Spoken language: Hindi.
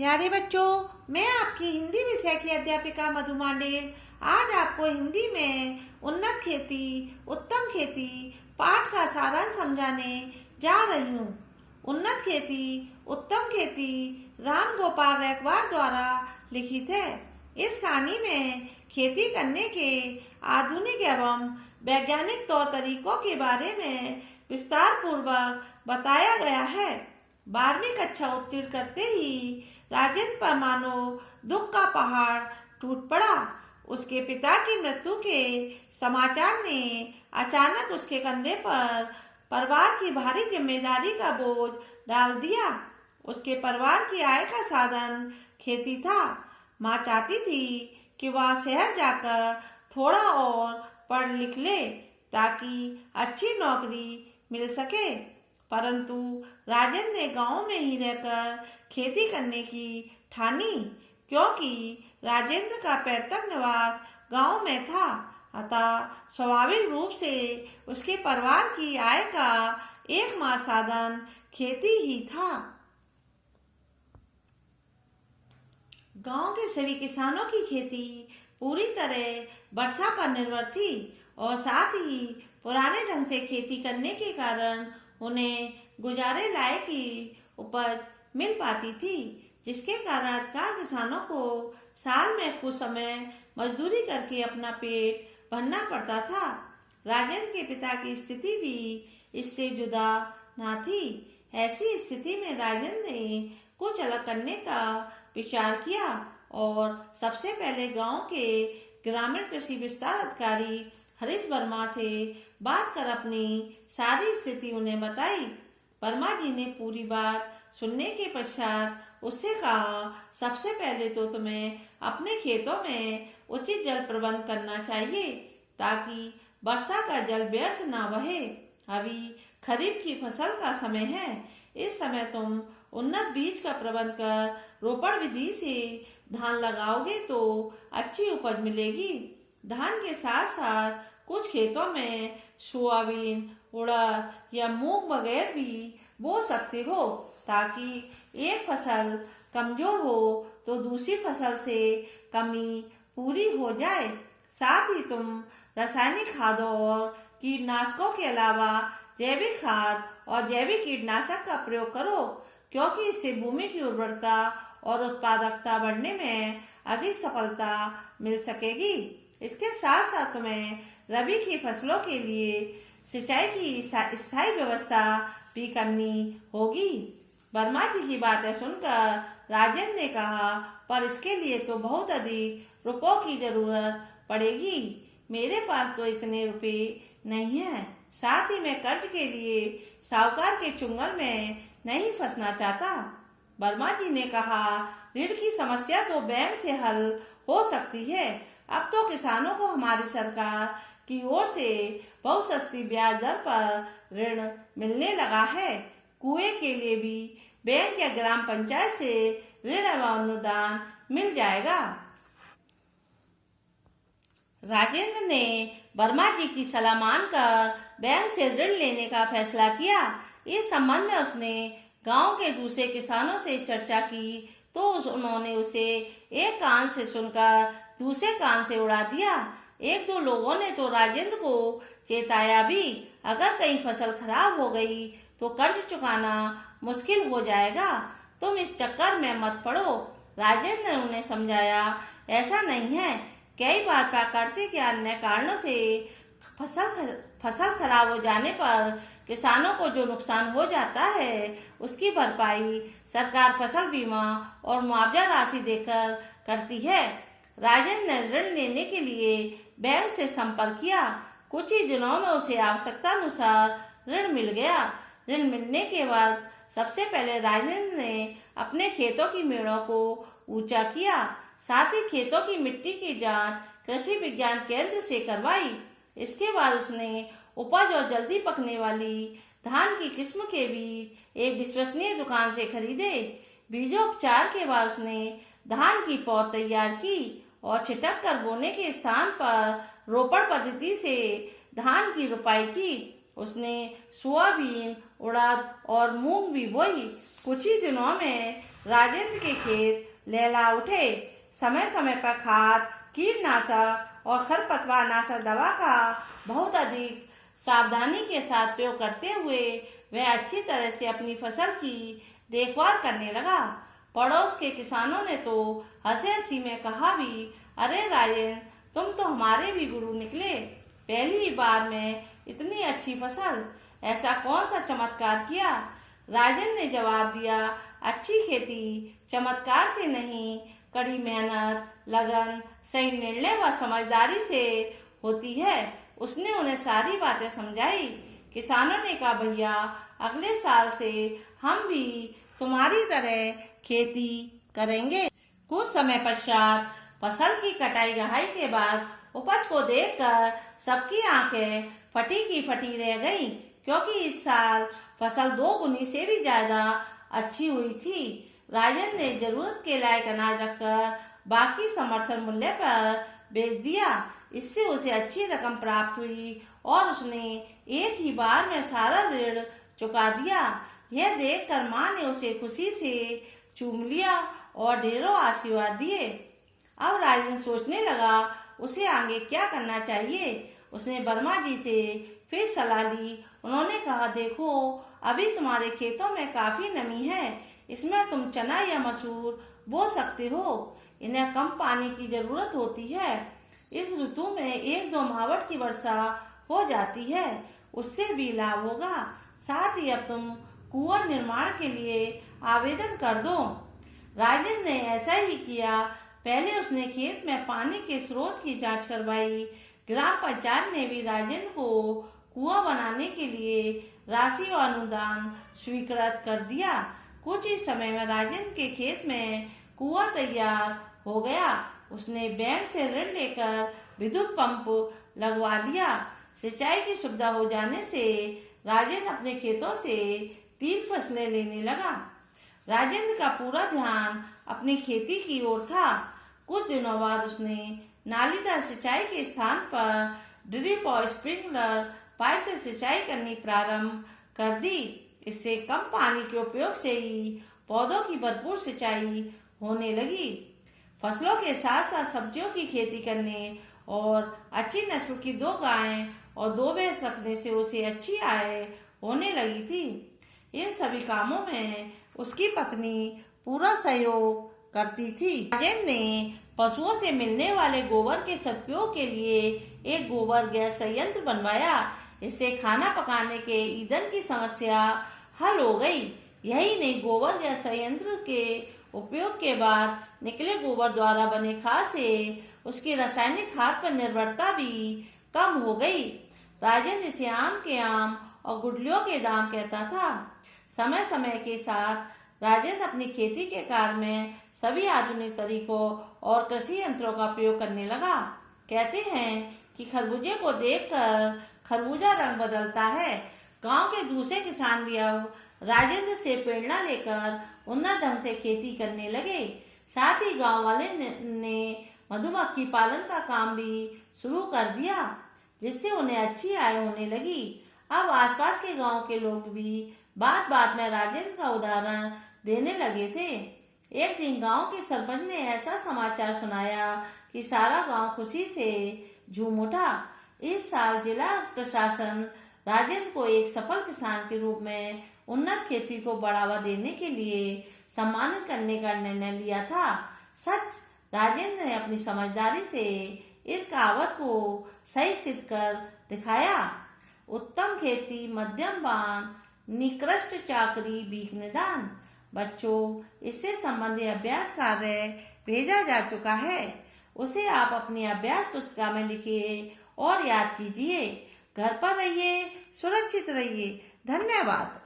प्यारे बच्चों, मैं आपकी हिंदी विषय की अध्यापिका मधु मांडेल आज आपको हिंदी में उन्नत खेती उत्तम खेती पाठ का सारांश समझाने जा रही हूँ। उन्नत खेती उत्तम खेती राम गोपाल रैकवार द्वारा लिखित है। इस कहानी में खेती करने के आधुनिक एवं वैज्ञानिक तौर तरीकों के बारे में विस्तार पूर्वक बताया गया है। 12वीं कक्षा उत्तीर्ण करते ही राजेंद्र पर मानो दुख का पहाड़ टूट पड़ा। उसके पिता की मृत्यु के समाचार ने अचानक उसके कंधे पर परिवार की भारी जिम्मेदारी का बोझ डाल दिया। उसके परिवार की आय का साधन खेती था। माँ चाहती थी कि वह शहर जाकर थोड़ा और पढ़ लिख ले ताकि अच्छी नौकरी मिल सके, परंतु राजेंद्र ने गांव में ही रहकर खेती करने की ठानी, क्योंकि राजेंद्र का पैतृक निवास गांव में था। अतः स्वाभाविक रूप से उसके परिवार की आय का एकमात्र साधन खेती ही था। गांव के सभी किसानों की खेती पूरी तरह वर्षा पर निर्भर थी और साथ ही पुराने ढंग से खेती करने के कारण उन्हें गुजारे लायक की उपज मिल पाती थी, जिसके कारण अधिकांश किसानों को साल में कुछ समय मजदूरी करके अपना पेट भरना पड़ता था। राजेंद्र के पिता की स्थिति भी इससे जुदा ना थी। ऐसी स्थिति में राजेंद्र ने कुछ अलग करने का विचार किया और सबसे पहले गांव के ग्रामीण कृषि विस्तार अधिकारी हरीश वर्मा से बात कर अपनी सारी स्थिति उन्हें बताई। वर्मा जी ने पूरी बात सुनने के पश्चात उससे कहा, सबसे पहले तो तुम्हें अपने खेतों में उचित जल प्रबंध करना चाहिए ताकि वर्षा का जल व्यर्थ ना बहे। अभी खरीफ की फसल का समय है। इस समय तुम उन्नत बीज का प्रबंध कर रोपण विधि से धान लगाओगे तो अच्छी उपज मिलेगी। धान के साथ साथ कुछ खेतों में सोयाबीन, उड़द या मूंग वगैरह भी बो सकते हो ताकि एक फसल कमजोर हो तो दूसरी फसल से कमी पूरी हो जाए। साथ ही तुम रासायनिक खादों और कीटनाशकों के अलावा जैविक खाद और जैविक कीटनाशक का प्रयोग करो, क्योंकि इससे भूमि की उर्वरता और उत्पादकता बढ़ने में अधिक सफलता मिल सकेगी। इसके साथ साथ तुम्हें रबी की फसलों के लिए सिंचाई की स्थायी व्यवस्था भी करनी होगी। वर्मा जी की बातें सुनकर राजेंद्र ने कहा, पर इसके लिए तो बहुत अधिक रुपयों की जरूरत पड़ेगी। मेरे पास तो इतने रुपए नहीं है। साथ ही मैं कर्ज के लिए साहूकार के चुंगल में नहीं फंसना चाहता। वर्मा जी ने कहा, ऋण की समस्या तो बैंक से हल हो सकती है। अब तो किसानों को हमारी सरकार की ओर से बहुत सस्ती ब्याज दर पर ऋण मिलने लगा है। कुएं के लिए भी बैंक या ग्राम पंचायत से ऋण एवं अनुदान मिल जाएगा। राजेंद्र ने वर्मा जी की सलाह मानकर बैंक से ऋण लेने का फैसला किया। इस संबंध में उसने गांव के दूसरे किसानों से चर्चा की तो उन्होंने उसे एक कान से सुनकर दूसरे कान से उड़ा दिया। एक दो लोगों ने तो राजेंद्र को चेताया भी, अगर कहीं फसल खराब हो गई तो कर्ज चुकाना मुश्किल हो जाएगा, तुम इस चक्कर में मत पड़ो। राजेंद्र ने उन्हें समझाया, ऐसा नहीं है। कई बार प्राकृतिक या अन्य कारणों से फसल खराब हो जाने पर किसानों को जो नुकसान हो जाता है उसकी भरपाई सरकार फसल बीमा और मुआवजा राशि देकर करती है। राजेंद्र ने ऋण लेने के लिए बैंक से संपर्क किया। कुछ ही दिनों में उसे आवश्यकता अनुसार ऋण मिल गया। ऋण मिलने के बाद सबसे पहले राजेंद्र ने अपने खेतों की मेड़ों को ऊंचा किया। साथ ही खेतों की मिट्टी की जांच कृषि विज्ञान केंद्र से करवाई। इसके बाद उसने उपज और जल्दी पकने वाली धान की किस्म के बीज एक विश्वसनीय दुकान से खरीदे। बीजोपचार के बाद उसने धान की पौध तैयार की और छिटक कर बोने के स्थान पर रोपण पद्धति से धान की रुपाई की। उसने सोयाबीन, उड़द और मूंग भी बोई कुछ ही दिनों में राजेंद्र के खेत लहला उठे। समय समय पर खाद, कीटनाशक और खरपतवार नाशक दवा का बहुत अधिक सावधानी के साथ प्रयोग करते हुए वह अच्छी तरह से अपनी फसल की देखभाल करने लगा। पड़ोस के किसानों ने तो हंसी हंसी में कहा भी, अरे राजेंद्र, तुम तो हमारे भी गुरु निकले। पहली ही बार में इतनी अच्छी फसल, ऐसा कौन सा चमत्कार किया? राजेंद्र ने जवाब दिया, अच्छी खेती चमत्कार से नहीं, कड़ी मेहनत, लगन, सही निर्णय व समझदारी से होती है। उसने उन्हें सारी बातें समझाई। किसानों ने कहा, भैया, अगले साल से हम भी तुम्हारी तरह खेती करेंगे। कुछ समय पश्चात फसल की कटाई गहाई के बाद उपज को देखकर सबकी आंखें फटी की फटी रह गईं, क्योंकि इस साल फसल 2 गुनी से भी ज्यादा अच्छी हुई थी। राजेंद्र ने जरूरत के लायक अनाज रखकर बाकी समर्थन मूल्य पर बेच दिया। इससे उसे अच्छी रकम प्राप्त हुई और उसने एक ही बार में सारा ऋण चुका दिया। यह देखकर माँ ने उसे खुशी से चूम लिया और ढेरों आशीर्वाद दिए। अब राजेंद्र सोचने लगा उसे आगे क्या करना चाहिए। उसने वर्मा जी से फिर सलाह ली। उन्होंने कहा, देखो, अभी तुम्हारे खेतों में काफी नमी है, इसमें तुम चना या मसूर बो सकते हो। इन्हें कम पानी की जरूरत होती है। इस ऋतु में 1-2 मावट की वर्षा हो जाती है, उससे भी लाभ होगा। साथ ही अब तुम कुआं निर्माण के लिए आवेदन कर दो। राजेंद्र ने ऐसा ही किया। पहले उसने खेत में पानी के स्रोत की जांच करवाई। ग्राम पंचायत ने भी राजेंद्र को कुआं बनाने के लिए राशि और अनुदान स्वीकृत कर दिया। कुछ ही समय में राजेंद्र के खेत में कुआं तैयार हो गया। उसने बैंक से ऋण लेकर विद्युत पंप लगवा लिया। सिंचाई की सुविधा हो जाने से राजेंद्र अपने खेतों से 3 फसलें लेने लगा। राजेंद्र का पूरा ध्यान अपनी खेती की ओर था। कुछ दिनों बाद उसने नालीदार सिंचाई के स्थान पर ड्रिप और स्प्रिंकलर पाइप से सिंचाई करनी प्रारंभ कर दी। इससे कम पानी के उपयोग से ही पौधों की भरपूर सिंचाई होने लगी। फसलों के साथ साथ सब्जियों की खेती करने और अच्छी नस्ल की 2 गायें और 2 भैंस रखने से उसे अच्छी आय होने लगी थी। इन सभी कामों में उसकी पत्नी पूरा सहयोग करती थी। राजेंद्र ने पशुओं से मिलने वाले गोबर के सदुपयोग के लिए एक गोबर गैस संयंत्र बनवाया। इससे खाना पकाने के ईंधन की समस्या हल हो गई। यही नहीं, गोबर गैस संयंत्र के उपयोग के बाद निकले गोबर द्वारा बने खाद से उसकी रासायनिक खाद पर निर्भरता भी कम हो गई। राजेंद्र इसे आम के आम और गुठलियों के दाम कहता था। समय समय के साथ राजेंद्र अपनी खेती के कार्य में सभी आधुनिक तरीकों और कृषि यंत्रों का प्रयोग करने लगा। कहते हैं कि खरबूजे को देखकर खरबूजा रंग बदलता है। गांव के दूसरे किसान भी अब राजेंद्र से प्रेरणा लेकर उन्नत ढंग से खेती करने लगे। साथ ही गांव वाले ने मधुमक्खी पालन का काम भी शुरू कर दिया, जिससे उन्हें अच्छी आय होने लगी। अब आसपास के गांव के लोग भी बात बात में राजेंद्र का उदाहरण देने लगे थे। एक दिन गांव के सरपंच ने ऐसा समाचार सुनाया कि सारा गांव खुशी से झूम उठा। इस साल जिला प्रशासन राजेंद्र को एक सफल किसान के रूप में उन्नत खेती को बढ़ावा देने के लिए सम्मानित करने का निर्णय लिया था। सच, राजेंद्र ने अपनी समझदारी से इस कहावत को सही सिद्ध कर दिखाया। उत्तम खेती मध्यम बान, निकृष्ट चाकरी भीख निदान। बच्चों, इससे संबंधित अभ्यास कार्य भेजा जा चुका है। उसे आप अपनी अभ्यास पुस्तिका में लिखिए और याद कीजिए। घर पर रहिए, सुरक्षित रहिए। धन्यवाद।